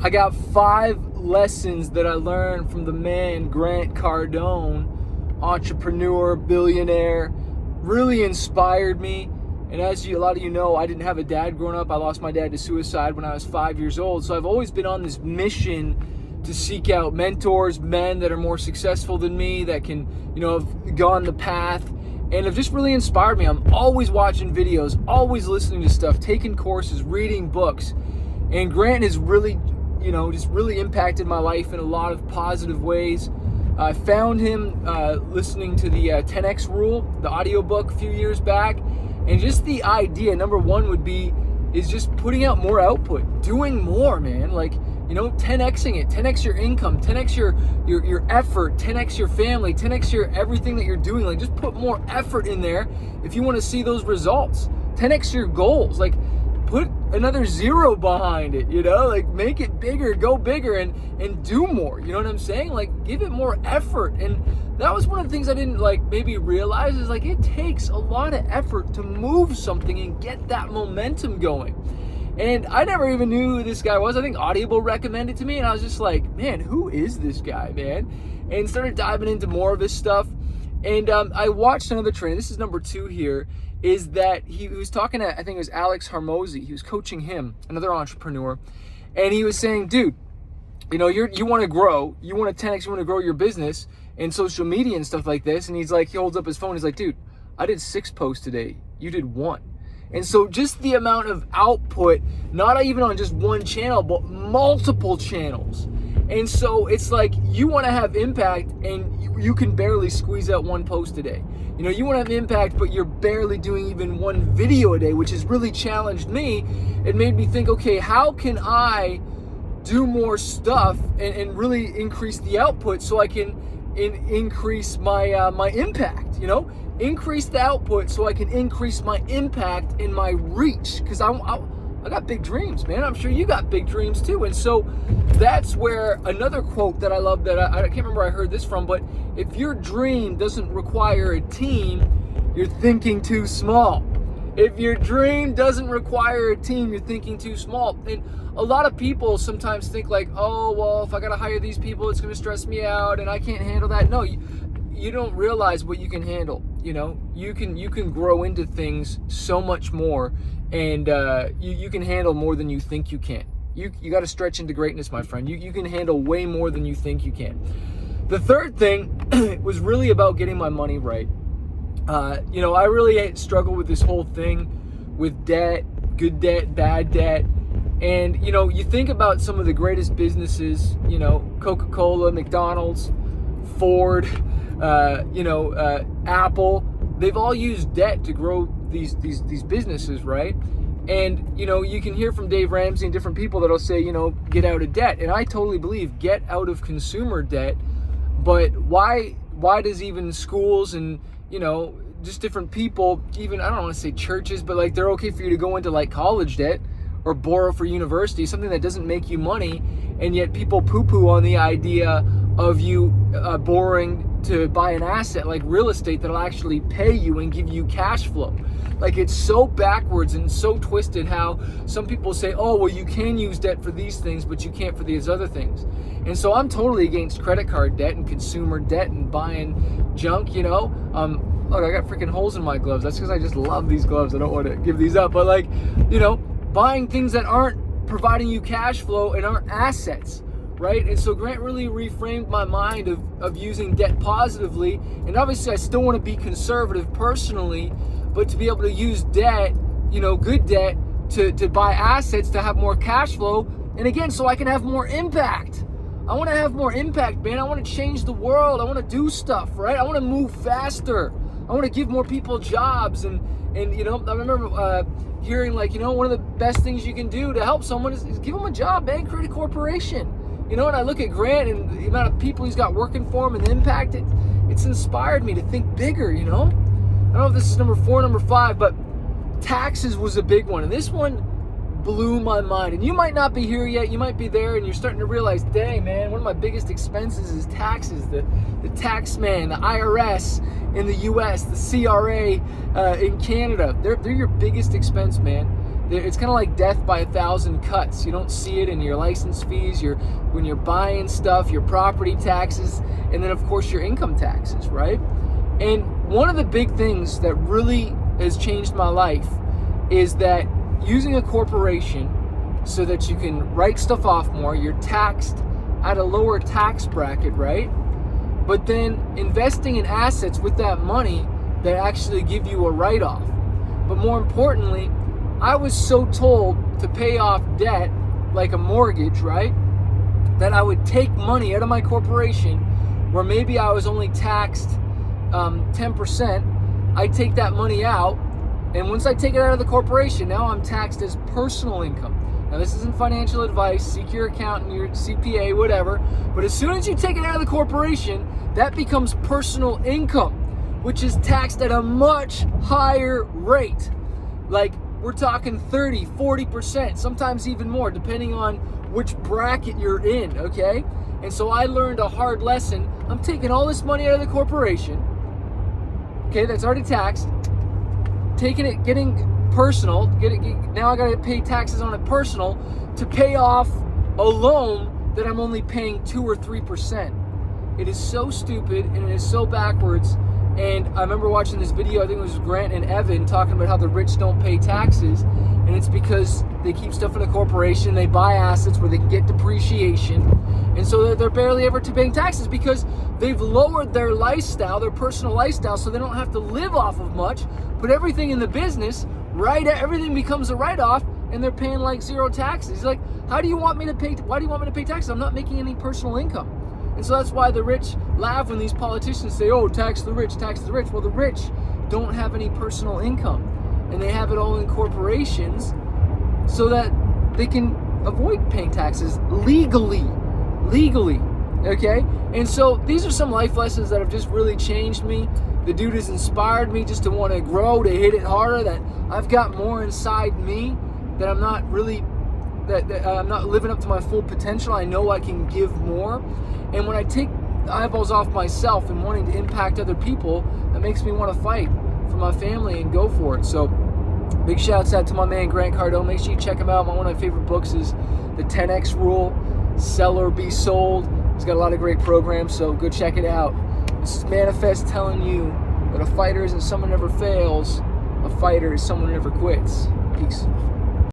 I got 5 lessons that I learned from the man, Grant Cardone, entrepreneur, billionaire, really inspired me. And as a lot of you know, I didn't have a dad growing up. I lost my dad to suicide when I was 5 years old. So I've always been on this mission to seek out mentors, men that are more successful than me, that can, have gone the path and have just really inspired me. I'm always watching videos, always listening to stuff, taking courses, reading books. And Grant has really, just really impacted my life in a lot of positive ways. I found him listening to the 10X rule, the audiobook a few years back. And just the idea, number one is just putting out more output, doing more, man. 10Xing it, 10X your income, 10X your effort, 10X your family, 10X your everything that you're doing. Just put more effort in there if you want to see those results. 10X your goals. Put another 0 behind it, make it bigger, go bigger and do more. You know what I'm saying? Give it more effort. And that was one of the things I didn't maybe realize is it takes a lot of effort to move something and get that momentum going. And I never even knew who this guy was. I think Audible recommended to me, and I was just like, man, who is this guy, man? And started diving into more of his stuff. And I watched another training. This is number 2 here. Is that he was talking to, I think it was Alex Hormozi. He was coaching him, another entrepreneur. And he was saying, dude, you want to grow, you want to 10X, you want to grow your business and social media and stuff like this. And he holds up his phone. He's like, dude, I did 6 posts today. You did 1. And so just the amount of output, not even on just one channel, but multiple channels. And so it's you want to have impact and you can barely squeeze out 1 post a day. You want to have impact, but you're barely doing even 1 video a day, which has really challenged me. It made me think, okay, how can I do more stuff and really increase the output so I can increase my my impact, increase the output so I can increase my impact and my reach, because I got big dreams, man. I'm sure you got big dreams too. And so that's where another quote that I love, that I can't remember where I heard this from, but if your dream doesn't require a team, you're thinking too small. If your dream doesn't require a team, you're thinking too small. And a lot of people sometimes think oh, well, if I got to hire these people, it's going to stress me out and I can't handle that. No, you don't realize what you can handle. You can grow into things so much more, and you can handle more than you think you can. You got to stretch into greatness, my friend. You can handle way more than you think you can. The third thing was really about getting my money right. I really struggle with this whole thing with debt, good debt, bad debt. And, you think about some of the greatest businesses, Coca-Cola, McDonald's, Ford, Apple. They've all used debt to grow these businesses, right? And, you can hear from Dave Ramsey and different people that'll say, get out of debt. And I totally believe get out of consumer debt. But why does even schools and, just different people, even, I don't want to say churches, but they're okay for you to go into college debt or borrow for university, something that doesn't make you money, and yet people poo-poo on the idea of you borrowing to buy an asset like real estate that'll actually pay you and give you cash flow. It's so backwards and so twisted how some people say, oh, well, you can use debt for these things, but you can't for these other things. And so I'm totally against credit card debt and consumer debt and buying junk, Look, I got freaking holes in my gloves. That's because I just love these gloves. I don't want to give these up. But buying things that aren't providing you cash flow and aren't assets, right? And so Grant really reframed my mind of using debt positively. And obviously I still want to be conservative personally, but to be able to use debt, good debt, to buy assets, to have more cash flow. And again, so I can have more impact. I want to have more impact, man. I want to change the world. I want to do stuff, right? I want to move faster. I want to give more people jobs. And I remember hearing one of the best things you can do to help someone is give them a job, man. Create a corporation. And I look at Grant and the amount of people he's got working for him and the impact, it's inspired me to think bigger, I don't know if this is number 4, number 5, but taxes was a big one. And this one blew my mind. And you might not be here yet. You might be there and you're starting to realize, dang, man, one of my biggest expenses is taxes. The tax man, the IRS in the US, the CRA in Canada. They're your biggest expense, man. it's kind of like death by 1,000 cuts. You don't see it in your license fees, when you're buying stuff, your property taxes, and then of course your income taxes, right? And one of the big things that really has changed my life is that using a corporation so that you can write stuff off more, you're taxed at a lower tax bracket, right? But then investing in assets with that money that actually give you a write-off. But more importantly, I was so told to pay off debt like a mortgage, right? That I would take money out of my corporation where maybe I was only taxed 10%. I take that money out, and once I take it out of the corporation, now I'm taxed as personal income. Now, this isn't financial advice. Seek your accountant, your CPA, whatever. But as soon as you take it out of the corporation, that becomes personal income, which is taxed at a much higher rate. Like, we're talking 30, 40%, sometimes even more, depending on which bracket you're in, okay? And so I learned a hard lesson. I'm taking all this money out of the corporation, okay, that's already taxed, taking it, getting personal, now I gotta pay taxes on it personal to pay off a loan that I'm only paying 2 or 3%. It is so stupid and it is so backwards. And I remember watching this video, I think it was Grant and Evan, talking about how the rich don't pay taxes. And it's because they keep stuff in a corporation, they buy assets where they can get depreciation. And so they're barely ever paying taxes because they've lowered their lifestyle, their personal lifestyle, so they don't have to live off of much, put everything in the business, right? Everything becomes a write-off, and they're paying like zero taxes. He's like, why do you want me to pay taxes? I'm not making any personal income. And so that's why the rich laugh when these politicians say, oh, tax the rich, tax the rich. Well, the rich don't have any personal income, and they have it all in corporations so that they can avoid paying taxes legally, okay? And so these are some life lessons that have just really changed me. The dude has inspired me just to want to grow, to hit it harder, that I've got more inside me, that I'm not really, that I'm not living up to my full potential. I know I can give more. And when I take the eyeballs off myself and wanting to impact other people, that makes me want to fight for my family and go for it. So big shouts out to my man Grant Cardone. Make sure you check him out. One of my favorite books is The 10X Rule, Sell or Be Sold. He's got a lot of great programs, so go check it out. This is Manifest telling you that a fighter isn't someone who never fails. A fighter is someone who never quits. Peace.